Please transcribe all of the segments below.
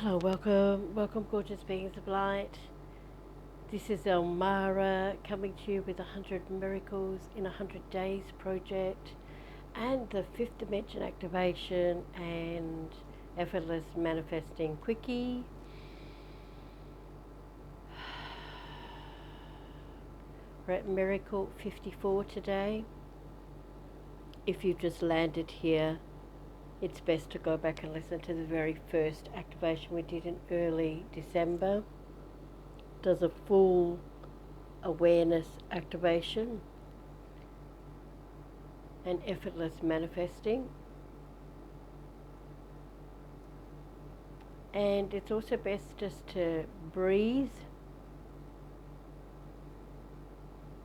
Hello, welcome gorgeous beings of light. This is Elmara coming to you with 100 Miracles in 100 Days project and the fifth dimension activation and effortless manifesting quickie. We're at Miracle 54 today. If you've just landed here, it's best to go back and listen to the very first activation we did in early December. Does a full awareness activation and effortless manifesting. And it's also best just to breathe.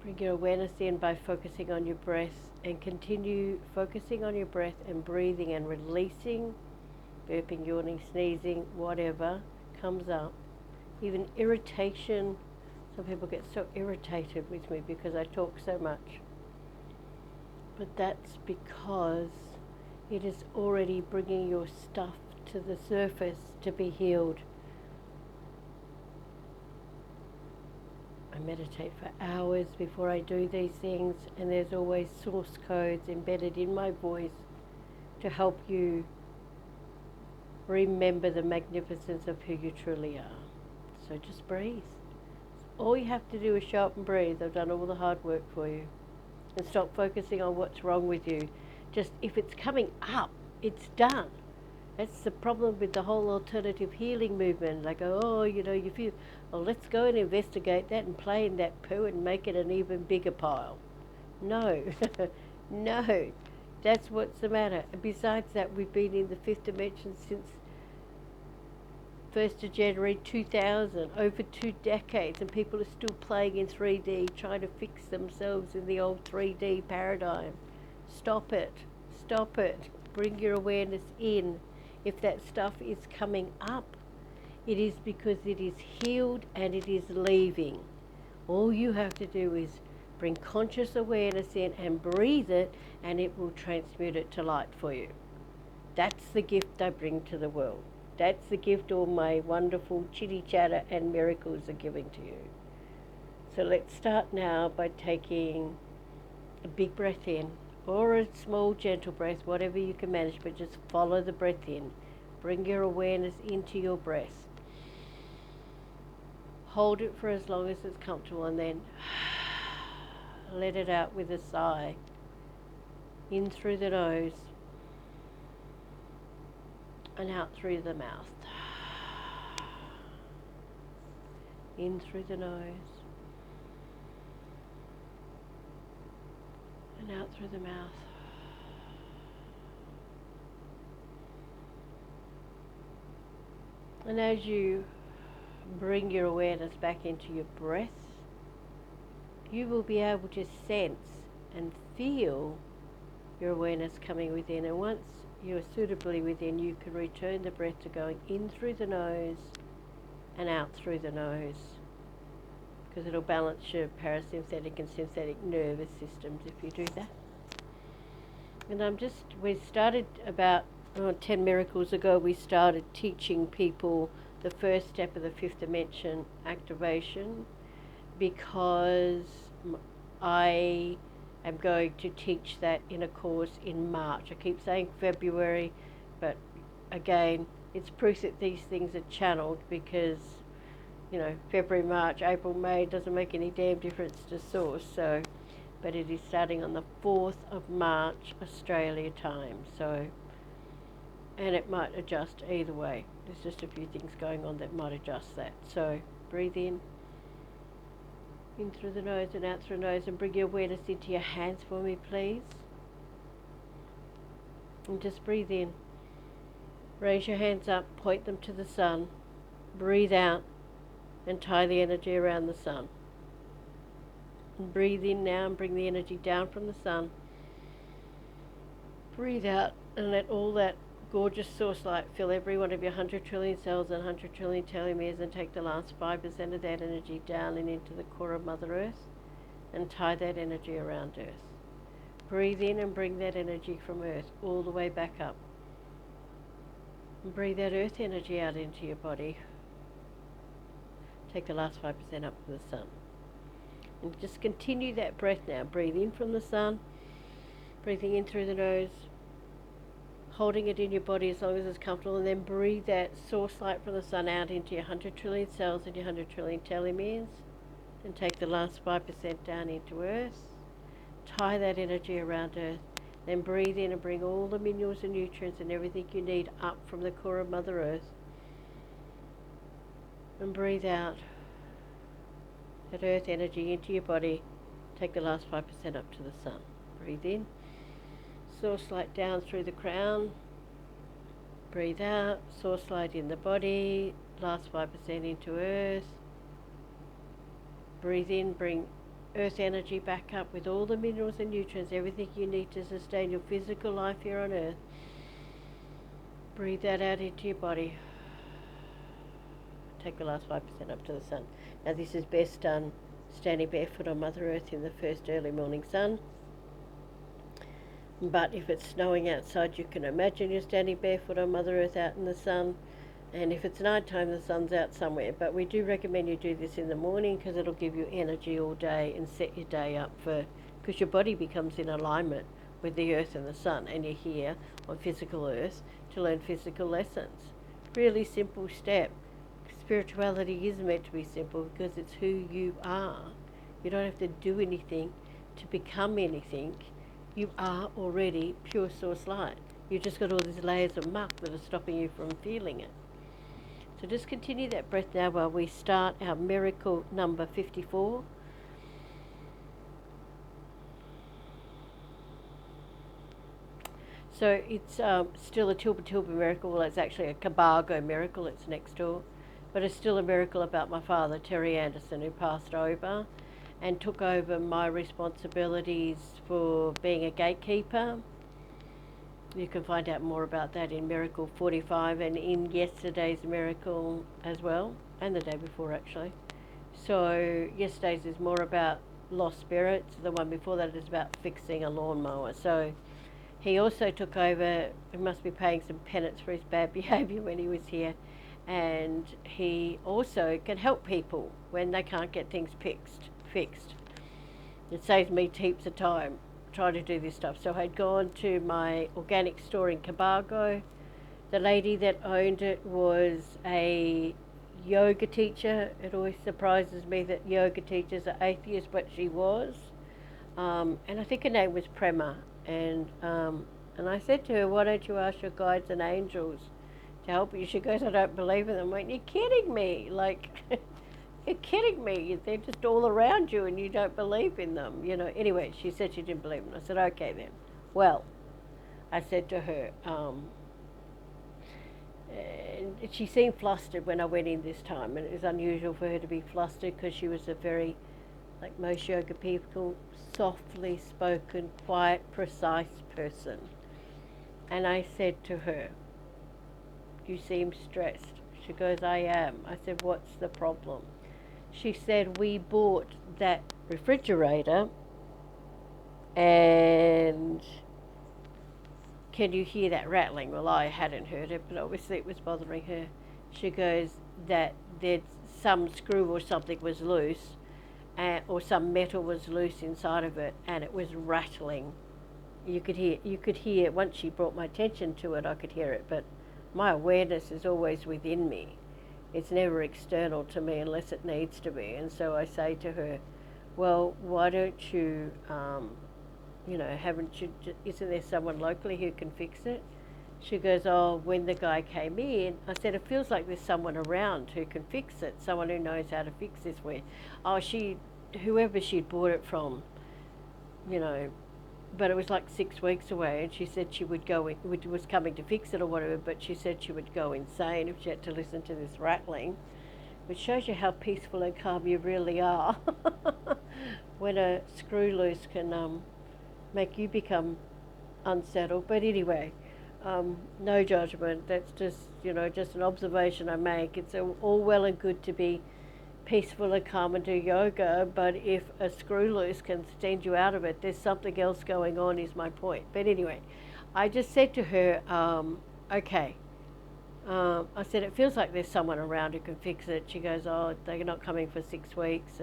Bring your awareness in by focusing on your breath and continue focusing on your breath and breathing and releasing, burping, yawning, sneezing, whatever comes up. Even irritation. Some people get so irritated with me because I talk so much. But that's because it is already bringing your stuff to the surface to be healed. I meditate for hours before I do these things, and there's always source codes embedded in my voice to help you remember the magnificence of who you truly are. So just breathe. All you have to do is show up and breathe. I've done all the hard work for you. And stop focusing on what's wrong with you. Just if it's coming up, it's done. That's the problem with the whole alternative healing movement. Like, oh, you feel, well, let's go and investigate that and play in that poo and make it an even bigger pile. No, no, that's what's the matter. And besides that, we've been in the fifth dimension since 1st of January 2000, over 2 decades, and people are still playing in 3D, trying to fix themselves in the old 3D paradigm. Stop it. Stop it. Bring your awareness in. If that stuff is coming up, it is because it is healed and it is leaving. All you have to do is bring conscious awareness in and breathe it, and it will transmute it to light for you. That's the gift I bring to the world. That's the gift all my wonderful chitty chatter and miracles are giving to you. So let's start now by taking a big breath in, or a small gentle breath, whatever you can manage, but just follow the breath in. Bring your awareness into your breath. Hold it for as long as it's comfortable, and then let it out with a sigh. In through the nose and out through the mouth. In through the nose and out through the mouth. And as you bring your awareness back into your breath, you will be able to sense and feel your awareness coming within. And once you are suitably within, you can return the breath to going in through the nose and out through the nose, because it'll balance your parasympathetic and sympathetic nervous systems if you do that. And we started about 10 miracles ago, we started teaching people the first step of the fifth dimension activation, because I am going to teach that in a course in March. I keep saying February, but again, it's proof that these things are channeled, because February, March, April, May doesn't make any damn difference to source. So, but it is starting on the 4th of March Australia time. So, and it might adjust either way. There's just a few things going on that might adjust that. So breathe in through the nose and out through the nose, and bring your awareness into your hands for me, please. And just breathe in. Raise your hands up, point them to the sun. Breathe out and tie the energy around the sun. And breathe in now and bring the energy down from the sun. Breathe out and let all that gorgeous source light fill every one of your 100 trillion cells and 100 trillion telomeres, and take the last 5% of that energy down and into the core of Mother Earth and tie that energy around Earth. Breathe in and bring that energy from Earth all the way back up. And breathe that earth energy out into your body. Take the last 5% up from the sun. And just continue that breath now. Breathe in from the sun, breathing in through the nose, holding it in your body as long as it's comfortable, and then breathe that source light from the sun out into your 100 trillion cells and your 100 trillion telomeres. And take the last 5% down into earth. Tie that energy around earth. Then breathe in and bring all the minerals and nutrients and everything you need up from the core of Mother Earth. And breathe out that earth energy into your body. Take the last 5% up to the sun. Breathe in. Source light down through the crown. Breathe out. Source light in the body. Last 5% into earth. Breathe in. Bring earth energy back up with all the minerals and nutrients, everything you need to sustain your physical life here on earth. Breathe that out into your body. Take the last 5% up to the sun. Now this is best done standing barefoot on Mother Earth in the first early morning sun. But if it's snowing outside, you can imagine you're standing barefoot on Mother Earth out in the sun. And if it's night time, the sun's out somewhere. But we do recommend you do this in the morning because it'll give you energy all day and set your day up for, because your body becomes in alignment with the earth and the sun, and you're here on physical earth to learn physical lessons. Really simple step. Spirituality is meant to be simple because it's who you are. You don't have to do anything to become anything. You are already pure source light. You've just got all these layers of muck that are stopping you from feeling it. So just continue that breath now while we start our miracle number 54. So it's still a Tilba Tilba miracle. Well, it's actually a Cabargo miracle. It's next door. But it's still a miracle about my father, Terry Anderson, who passed over and took over my responsibilities for being a gatekeeper. You can find out more about that in Miracle 45 and in yesterday's miracle as well, and the day before actually. So yesterday's is more about lost spirits. The one before that is about fixing a lawnmower. So he also took over. He must be paying some penance for his bad behaviour when he was here. And he also can help people when they can't get things fixed. It saves me heaps of time trying to do this stuff. So I'd gone to my organic store in Cabargo. The lady that owned it was a yoga teacher. It always surprises me that yoga teachers are atheists, but she was. And I think her name was Prema. And I said to her, why don't you ask your guides and angels to help you? She goes, I don't believe in them. I went, you're kidding me. Like, you're kidding me. They're just all around you and you don't believe in them. You know, anyway, she said she didn't believe in them. I said, okay then. Well, I said to her, and she seemed flustered when I went in this time. And it was unusual for her to be flustered because she was a very, like most yoga people, softly spoken, quiet, precise person. And I said to her, you seem stressed. She goes, I am. I said, what's the problem? She said, we bought that refrigerator and can you hear that rattling? Well, I hadn't heard it, but obviously it was bothering her. She goes, that there's some screw or something was loose, or some metal was loose inside of it, and it was rattling. You could hear, once she brought my attention to it, I could hear it, but my awareness is always within me. It's never external to me unless it needs to be. And so I say to her, well, why don't you, isn't there someone locally who can fix it? She goes, oh, when the guy came in, I said, it feels like there's someone around who can fix it, someone who knows how to fix this. Oh, whoever she'd bought it from, but it was like 6 weeks away, and she said she would was coming to fix it or whatever, but she said she would go insane if she had to listen to this rattling, which shows you how peaceful and calm you really are. When a screw loose can make you become unsettled. But anyway, no judgment. That's just an observation I make. It's all well and good to be peaceful and calm and do yoga, but if a screw loose can send you out of it, there's something else going on, is my point. But anyway, I just said to her, okay, I said, it feels like there's someone around who can fix it. She goes, oh, they're not coming for 6 weeks.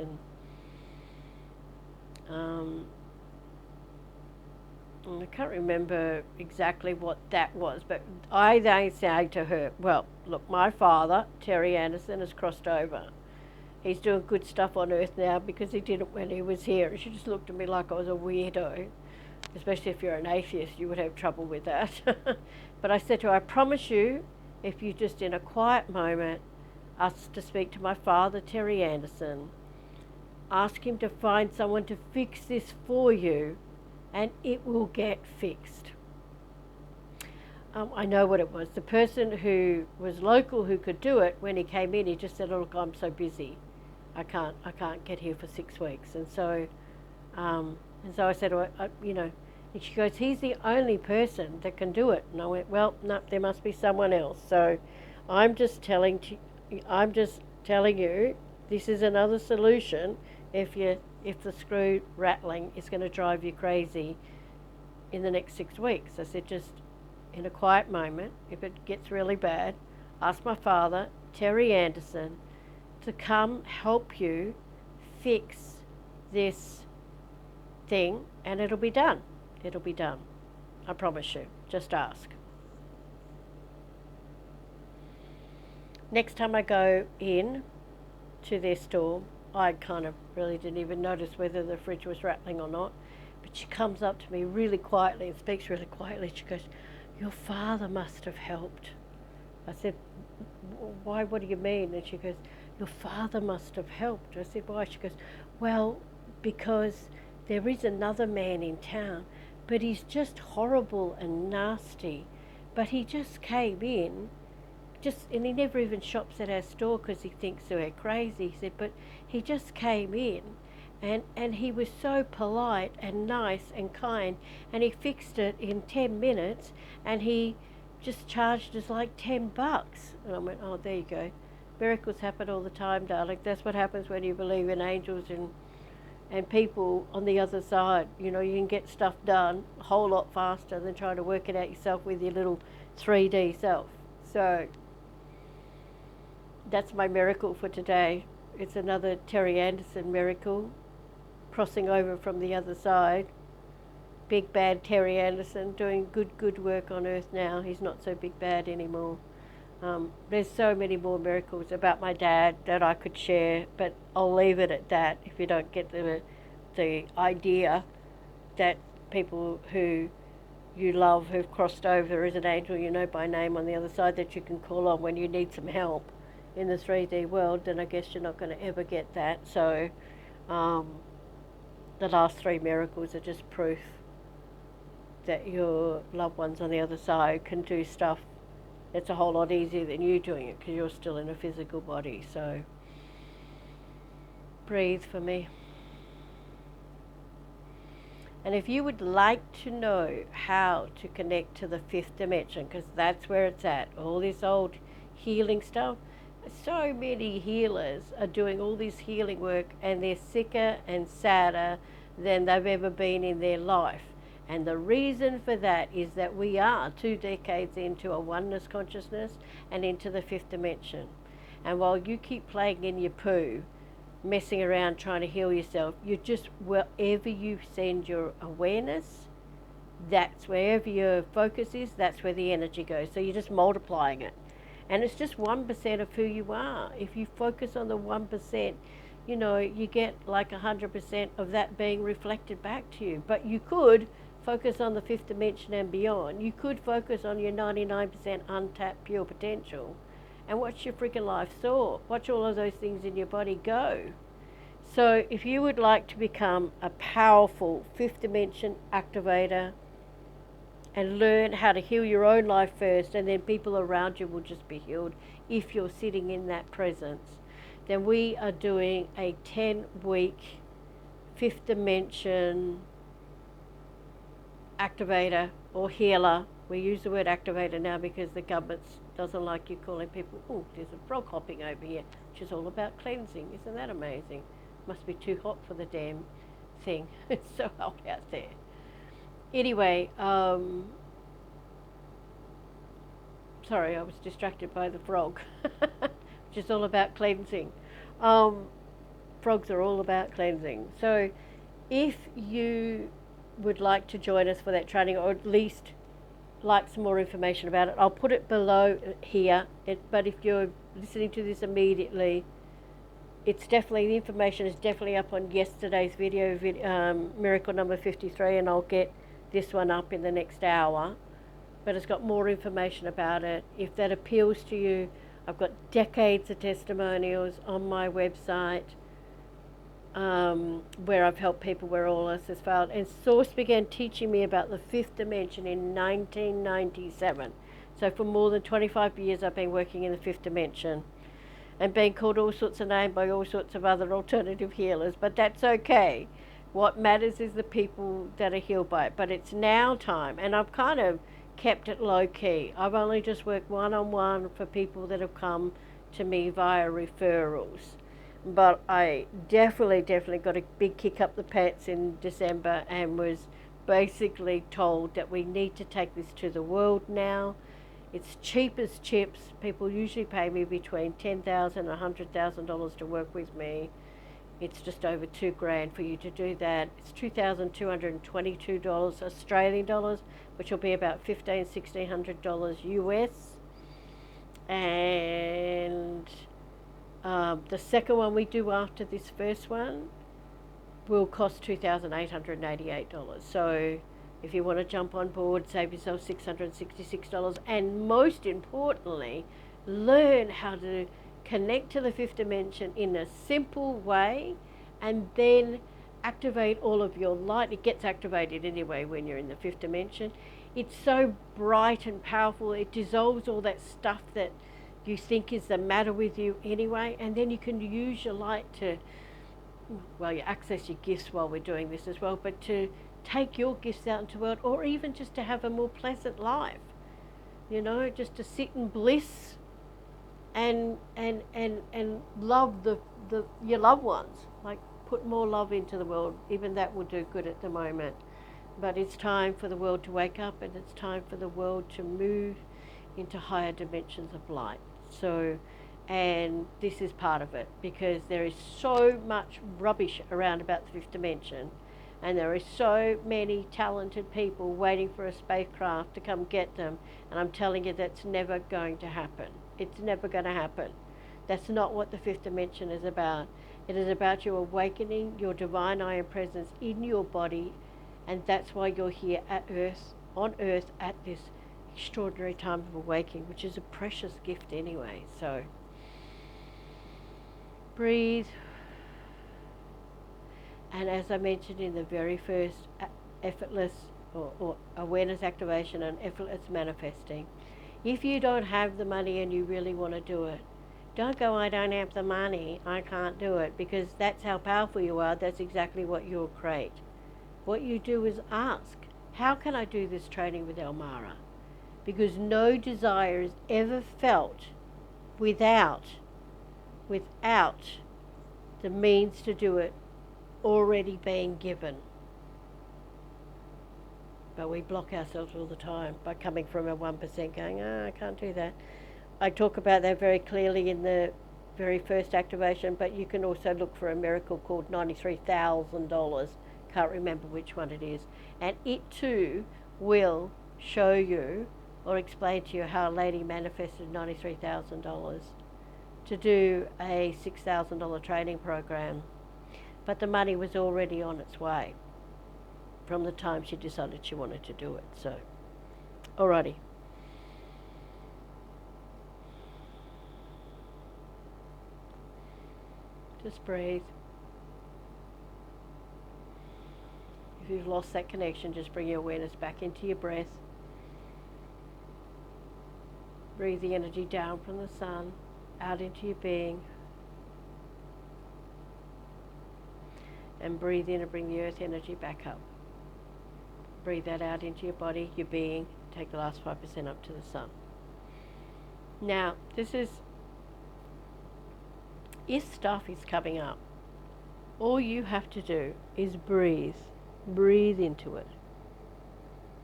Um, and I can't remember exactly what that was, but I then say to her, well, look, my father, Terry Anderson, has crossed over. He's doing good stuff on earth now because he didn't when he was here. And she just looked at me like I was a weirdo. Especially if you're an atheist, you would have trouble with that. But I said to her, I promise you, if you just in a quiet moment ask to speak to my father, Terry Anderson, ask him to find someone to fix this for you, and it will get fixed. I know what it was. The person who was local who could do it, when he came in, he just said, oh, look, I'm so busy. I can't get here for 6 weeks. And so I said, well, and she goes, he's the only person that can do it. And I went, well, no, there must be someone else. So I'm just telling you, this is another solution if the screw rattling is going to drive you crazy in the next 6 weeks. I said, just in a quiet moment, if it gets really bad, ask my father, Terry Anderson, to come help you fix this thing, and it'll be done. It'll be done. I promise you. Just ask. Next time I go in to their store, I kind of really didn't even notice whether the fridge was rattling or not. But she comes up to me really quietly and speaks really quietly. She goes, your father must have helped. I said, why, what do you mean? And she goes, your father must have helped. I said, why? She goes, well, because there is another man in town, but he's just horrible and nasty. But he just came in, and he never even shops at our store because he thinks we're crazy. He said, but he just came in, and he was so polite and nice and kind, and he fixed it in 10 minutes, and he just charged us like $10. And I went, oh, there you go. Miracles happen all the time, darling. That's what happens when you believe in angels and people on the other side. You know, you can get stuff done a whole lot faster than trying to work it out yourself with your little 3D self. So that's my miracle for today. It's another Terry Anderson miracle, crossing over from the other side. Big bad Terry Anderson doing good work on earth now. He's not so big bad anymore. There's so many more miracles about my dad that I could share, but I'll leave it at that if you don't get the idea that people who you love who've crossed over as an angel you know by name on the other side that you can call on when you need some help in the 3D world, then I guess you're not going to ever get that. So the last 3 miracles are just proof that your loved ones on the other side can do stuff it's a whole lot easier than you doing it because you're still in a physical body. So breathe for me. And if you would like to know how to connect to the 5th dimension, because that's where it's at, all this old healing stuff, so many healers are doing all this healing work and they're sicker and sadder than they've ever been in their life. And the reason for that is that we are 2 decades into a oneness consciousness and into the 5th dimension. And while you keep playing in your poo, messing around trying to heal yourself, you just, wherever you send your awareness, that's wherever your focus is, that's where the energy goes. So you're just multiplying it. And it's just 1% of who you are. If you focus on the 1%, you know, you get like 100% of that being reflected back to you. But you could focus on the 5th dimension and beyond. You could focus on your 99% untapped pure potential and watch your freaking life soar. Watch all of those things in your body go. So if you would like to become a powerful 5th dimension activator and learn how to heal your own life first, and then people around you will just be healed if you're sitting in that presence, then we are doing a 10-week 5th dimension activator or healer. We use the word activator now because the government doesn't like you calling people, oh, there's a frog hopping over here, which is all about cleansing. Isn't that amazing? Must be too hot for the damn thing. It's so hot out there. Anyway, sorry, I was distracted by the frog, which is all about cleansing. Um, Frogs are all about cleansing. So if you would like to join us for that training, or at least like some more information about it, I'll put it below here. But if you're listening to this immediately, it's definitely, the information is definitely up on yesterday's video, miracle number 53, and I'll get this one up in the next hour. But it's got more information about it. If that appeals to you, I've got decades of testimonials on my website, where I've helped people where all else has failed. And Source began teaching me about the fifth dimension in 1997. So for more than 25 years I've been working in the fifth dimension and being called all sorts of names by all sorts of other alternative healers, but that's okay. What matters is the people that are healed by it. But it's now time, and I've kind of kept it low key. I've only just worked one-on-one for people that have come to me via referrals. But I definitely got a big kick up the pants in December and was basically told that we need to take this to the world now. It's cheap as chips. People usually pay me between $10,000 and $100,000 to work with me. It's just over $2,000 for you to do that. It's $2,222 Australian dollars, which will be about $1,500–1,600 US. And the second one we do after this first one will cost $2,888. So if you want to jump on board, save yourself $666, and most importantly, learn how to connect to the fifth dimension in a simple way, and then activate all of your light. It gets activated anyway when you're in the fifth dimension. It's so bright and powerful. It dissolves all that stuff that you think is the matter with you anyway, and then you can use your light to, well, you access your gifts while we're doing this as well, but to take your gifts out into the world, or even just to have a more pleasant life, you know, just to sit in bliss and love the your loved ones, like put more love into the world. Even that will do good at the moment. But it's time for the world to wake up, and it's time for the world to move into higher dimensions of light. So, and this is part of it, because there is so much rubbish around about the fifth dimension, and there are so many talented people waiting for a spacecraft to come get them, and I'm telling you that's never going to happen. It's never going to happen. That's not what the fifth dimension is about. It is about you awakening your divine I Am presence in your body, and that's why you're here on earth at this extraordinary time of awakening, which is a precious gift anyway. So breathe. And as I mentioned in the very first effortless or awareness activation and effortless manifesting, if you don't have the money and you really want to do it, don't go, I don't have the money, I can't do it, because that's how powerful you are. That's exactly what you'll create. What you do is ask, how can I do this training with Elmara? Because no desire is ever felt without the means to do it already being given. But we block ourselves all the time by coming from a 1% going, I can't do that. I talk about that very clearly in the very first activation, but you can also look for a miracle called $93,000. Can't remember which one it is. And it too will show you or explain to you how a lady manifested $93,000 to do a $6,000 training program. But the money was already on its way from the time she decided she wanted to do it. So, alrighty. Just breathe. If you've lost that connection, just bring your awareness back into your breath. Breathe the energy down from the sun, out into your being. And breathe in and bring the earth energy back up. Breathe that out into your body, your being. Take the last 5% up to the sun. Now, this is, if stuff is coming up, all you have to do is breathe. Breathe into it.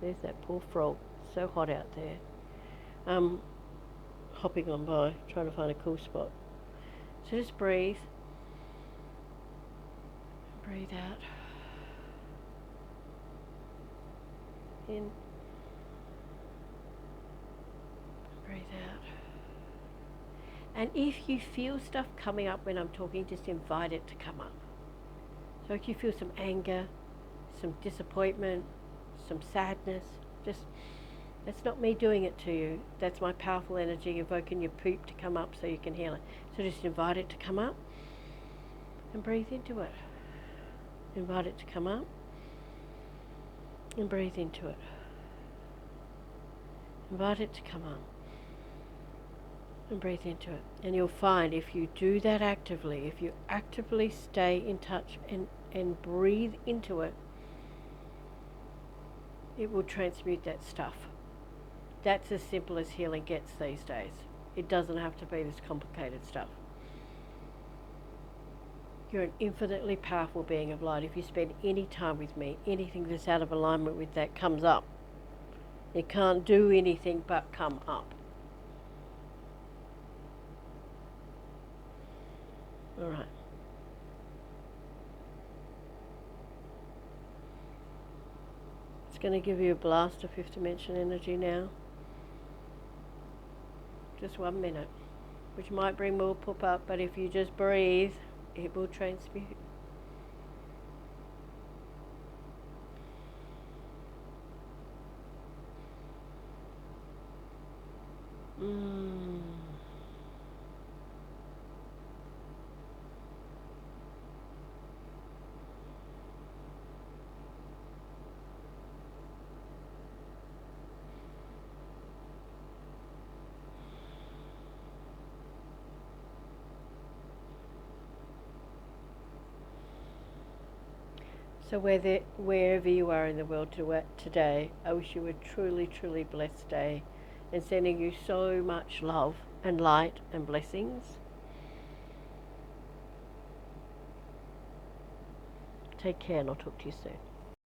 There's that poor frog, so hot out there. hopping on by, trying to find a cool spot. So just breathe. Breathe out. In. Breathe out. And if you feel stuff coming up when I'm talking, just invite it to come up. So if you feel some anger, some disappointment, some sadness, just, that's not me doing it to you. That's my powerful energy evoking your poop to come up so you can heal it. So just invite it to come up and breathe into it. Invite it to come up and breathe into it. Invite it to come up and breathe into it. And you'll find if you do that actively, if you actively stay in touch and breathe into it, it will transmute that stuff. That's as simple as healing gets these days. It doesn't have to be this complicated stuff. You're an infinitely powerful being of light. If you spend any time with me, anything that's out of alignment with that comes up. It can't do anything but come up. All right. It's going to give you a blast of fifth dimension energy now. Just 1 minute, which might bring more pop up, but if you just breathe, it will transmute. So wherever you are in the world today, I wish you a truly, truly blessed day, and sending you so much love and light and blessings. Take care, and I'll talk to you soon.